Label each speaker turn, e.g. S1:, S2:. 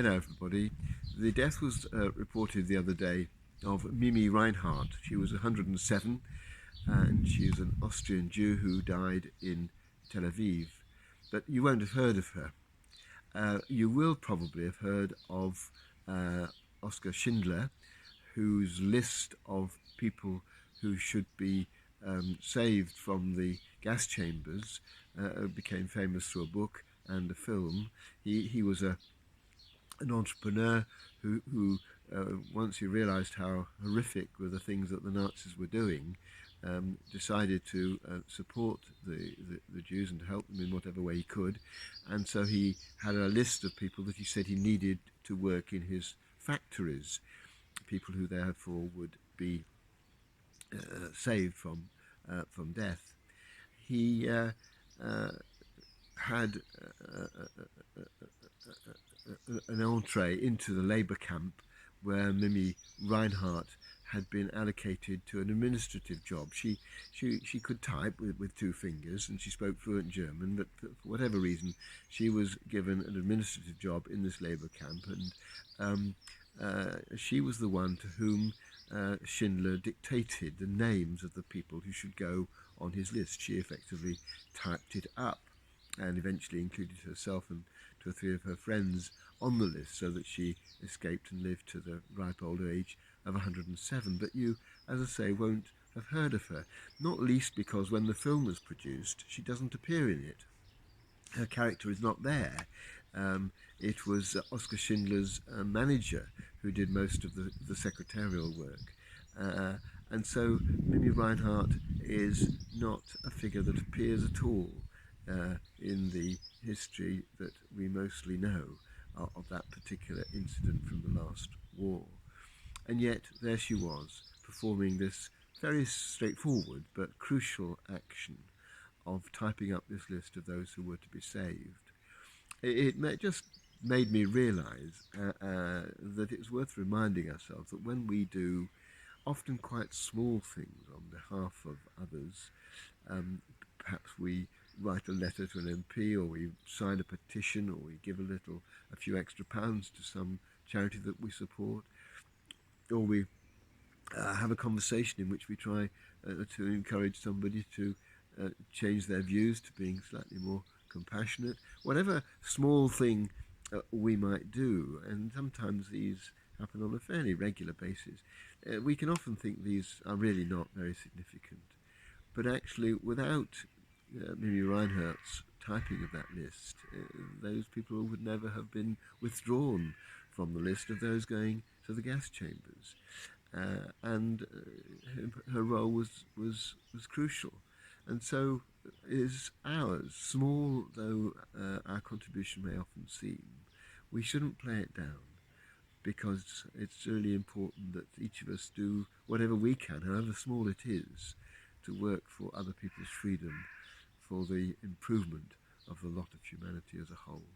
S1: Hello, everybody. The death was reported the other day of Mimi Reinhardt. She was 107, and she is an Austrian Jew who died in Tel Aviv. But you won't have heard of her. You will probably have heard of Oskar Schindler, whose list of people who should be saved from the gas chambers became famous through a book and a film. He was an entrepreneur who once he realized how horrific were the things that the Nazis were doing, decided to support the Jews and to help them in whatever way he could. And so he had a list of people that he said he needed to work in his factories, people who therefore would be saved from death. He had an entree into the labour camp where Mimi Reinhardt had been allocated to an administrative job. She could type with two fingers and she spoke fluent German, but for whatever reason she was given an administrative job in this labour camp, and she was the one to whom Schindler dictated the names of the people who should go on his list. She effectively typed it up and eventually included herself and two or three of her friends on the list so that she escaped and lived to the ripe old age of 107. But you, as I say, won't have heard of her, not least because when the film was produced, she doesn't appear in it. Her character is not there. It was Oskar Schindler's manager who did most of the secretarial work. And so Mimi Reinhardt is not a figure that appears at all in the history that we mostly know of that particular incident from the last war. And yet there she was, performing this very straightforward but crucial action of typing up this list of those who were to be saved. It just made me realise that it's worth reminding ourselves that when we do often quite small things on behalf of others, perhaps we write a letter to an MP, or we sign a petition, or we give a few extra pounds to some charity that we support, or we have a conversation in which we try to encourage somebody to change their views to being slightly more compassionate. Whatever small thing we might do, and sometimes these happen on a fairly regular basis, we can often think these are really not very significant. But actually, without Mimi Reinhardt's typing of that list, those people would never have been withdrawn from the list of those going to the gas chambers. And her role was crucial. And so is ours. Small though our contribution may often seem, we shouldn't play it down, because it's really important that each of us do whatever we can, however small it is, to work for other people's freedom, for the improvement of the lot of humanity as a whole.